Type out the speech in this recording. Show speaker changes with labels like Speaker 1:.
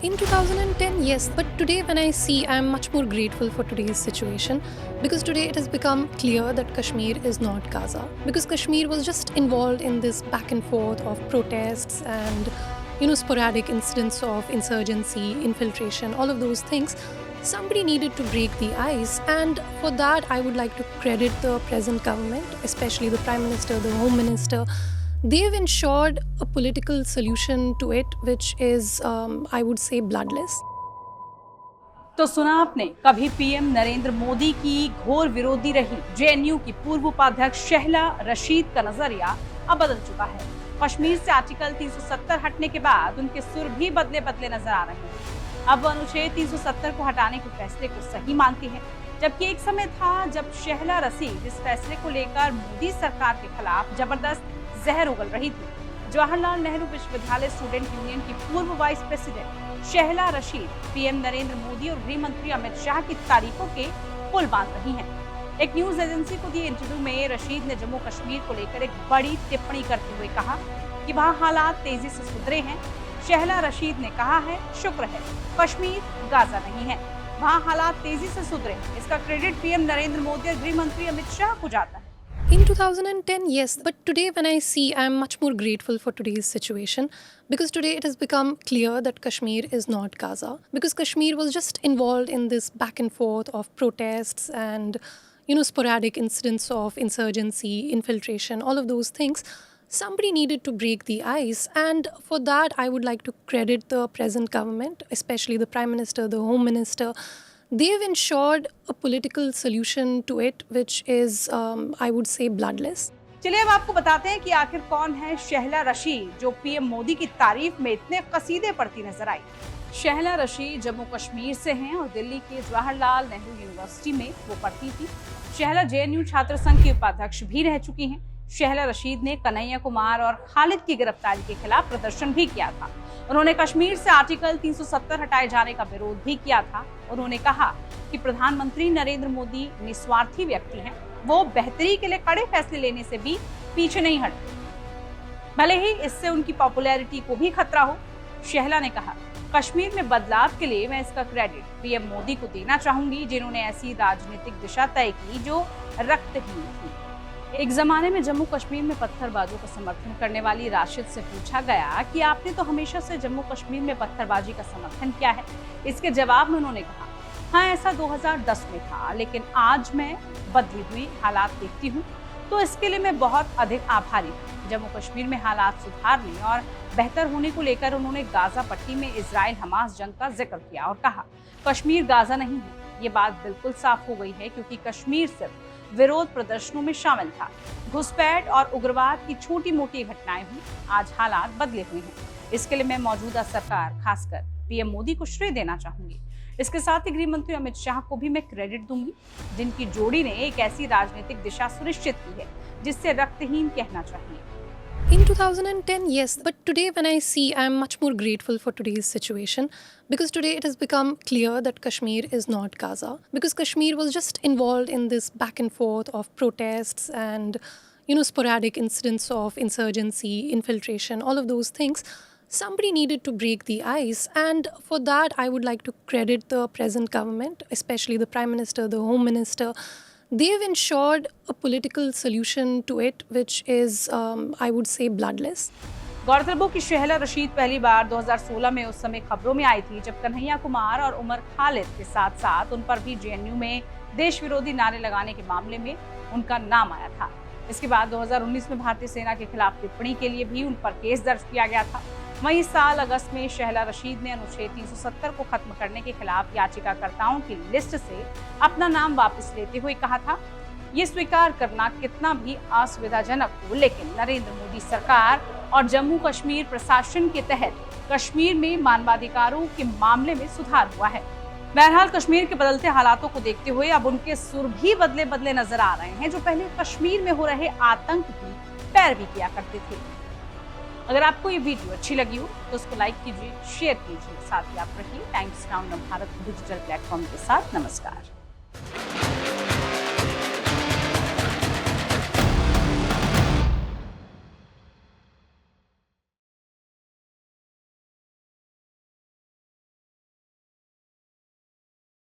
Speaker 1: In 2010, yes, but today when I see, I am much more grateful for today's situation because today it has become clear that Kashmir is not Gaza. Because Kashmir was just involved in this back and forth of protests and sporadic incidents of insurgency, infiltration, all of those things. Somebody needed to break the ice, and for that, I would like to credit the present government, especially the Prime Minister, the Home Minister. They've ensured a political solution to it, which is, I would say, bloodless.
Speaker 2: तो सुना आपने, कभी PM Narendra Modi की घोर विरोधी रही JNU की पूर्व उपाध्यक्ष शहला रशीद का नजरिया अब बदल चुका है। कश्मीर से आर्टिकल 370 हटने के बाद उनके सुर भी बदले बदले नजर आ रहे हैं। अब वो अनुच्छेद 370 को हटाने के फैसले को सही मानती है, जबकि एक समय था जब शहला रशीद इस फैसले को लेकर मोदी सरकार के खिलाफ जबरदस्त जहर उगल रही थी। जवाहरलाल नेहरू विश्वविद्यालय स्टूडेंट यूनियन की पूर्व vice president Shehla Rashid PM Narendra Modi और गृह मंत्री अमित शाह की तारीफों के पुल बांध रही हैं। एक न्यूज एजेंसी को दिए इंटरव्यू में रशीद ने जम्मू कश्मीर को लेकर एक बड़ी टिप्पणी करते हुए कहा कि वहां हालात तेजी से सुधरे हैं। शहला रशीद ने कहा है, शुक्र है कश्मीर गाजा नहीं है, वहां हालात तेजी से सुधरे हैं। इसका क्रेडिट पीएम नरेंद्र मोदी और गृह मंत्री अमित शाह को जाता है।
Speaker 1: In 2010, yes, but today when I see, I am much more grateful for today's situation because today it has become clear that Kashmir is not Gaza. Because Kashmir was just involved in this back and forth of protests and sporadic incidents of insurgency, infiltration, all of those things. Somebody needed to break the ice, and for that I would like to credit the present government, especially the Prime Minister, the Home Minister. They've ensured a political solution to it, which is, I would say, bloodless.
Speaker 2: चलिए अब आपको बताते हैं कि आखिर कौन है शहला रशीद, जो पीएम मोदी की तारीफ में इतने कसीदे पढ़ती नजर आई। शहला रशीद जम्मू कश्मीर से हैं और दिल्ली के जवाहरलाल नेहरू यूनिवर्सिटी में वो पढ़ती थी। शहला जेएनयू छात्र संघ की उपाध्यक्ष भी रह चुकी हैं। शहला रशीद ने कन्हैया कुमार और खालिद की गिरफ्तारी के खिलाफ प्रदर्शन भी किया था। उन्होंने कश्मीर से आर्टिकल 370 हटाए जाने का विरोध भी किया था। उन्होंने कहा कि प्रधानमंत्री नरेंद्र मोदी निस्वार्थी व्यक्ति हैं, वो बेहतरी के लिए कड़े फैसले लेने से भी पीछे नहीं हटते, भले ही इससे उनकी पॉपुलैरिटी को भी खतरा हो। शहला ने कहा, कश्मीर में बदलाव के लिए मैं इसका क्रेडिट पीएम मोदी को देना चाहूंगी, जिन्होंने ऐसी राजनीतिक दिशा तय की जो रक्तहीन थी। एक जमाने में जम्मू कश्मीर में पत्थरबाजों का समर्थन करने वाली राशिद से पूछा गया कि आपने तो हमेशा से जम्मू कश्मीर में पत्थरबाजी का समर्थन किया है। इसके जवाब में उन्होंने कहा, हाँ ऐसा 2010 में था, लेकिन आज मैं बदली हुई हालात देखती हूँ तो इसके लिए मैं बहुत अधिक आभारी हूँ। जम्मू कश्मीर में हालात सुधारने और बेहतर होने को लेकर उन्होंने गाजा पट्टी में इजराइल हमास जंग का जिक्र किया और कहा, कश्मीर गाजा नहीं है। ये बात बिल्कुल साफ हो गई है क्योंकि कश्मीर सिर्फ विरोध प्रदर्शनों में शामिल था, घुसपैठ और उग्रवाद की छोटी मोटी घटनाएं हुई। आज हालात बदले हुए हैं। इसके लिए मैं मौजूदा सरकार, खासकर पीएम मोदी को श्रेय देना चाहूंगी। इसके साथ ही गृह मंत्री अमित शाह को भी मैं क्रेडिट दूंगी, जिनकी जोड़ी ने एक ऐसी राजनीतिक दिशा सुनिश्चित की है जिससे रक्तहीन कहना चाहिए।
Speaker 1: In 2010, yes, but today when I see, I am much more grateful for today's situation because today it has become clear that Kashmir is not Gaza. Because Kashmir was just involved in this back and forth of protests and sporadic incidents of insurgency, infiltration, all of those things. Somebody needed to break the ice, and for that I would like to credit the present government, especially the Prime Minister, the Home Minister. They've ensured a political solution to it, which is, I would say, bloodless.
Speaker 2: गौरतलब हो कि शहला रशीद पहली बार 2016 में उस समय खबरों में आई थी जब कन्हैया कुमार और उमर खालिद के साथ साथ उन पर भी जेएनयू में देश विरोधी नारे लगाने के मामले में उनका नाम आया था। इसके बाद 2019 में भारतीय सेना के खिलाफ टिप्पणी के लिए भी उन पर केस दर्ज किया गया था। वहीं साल अगस्त में शहला रशीद ने अनुच्छेद 370 को खत्म करने के खिलाफ याचिकाकर्ताओं की लिस्ट से अपना नाम वापस लेते हुए कहा था, ये स्वीकार करना कितना भी असुविधाजनक हो, लेकिन नरेंद्र मोदी सरकार और जम्मू कश्मीर प्रशासन के तहत कश्मीर में मानवाधिकारों के मामले में सुधार हुआ है। बहरहाल कश्मीर के बदलते हालातों को देखते हुए अब उनके सुर भी बदले बदले नजर आ रहे हैं, जो पहले कश्मीर में हो रहे आतंक की पैरवी किया करते थे। अगर आपको ये वीडियो अच्छी लगी हो तो उसको लाइक कीजिए, शेयर कीजिए। साथ ही आप रहिए times now Bharat digital platform के साथ। नमस्कार।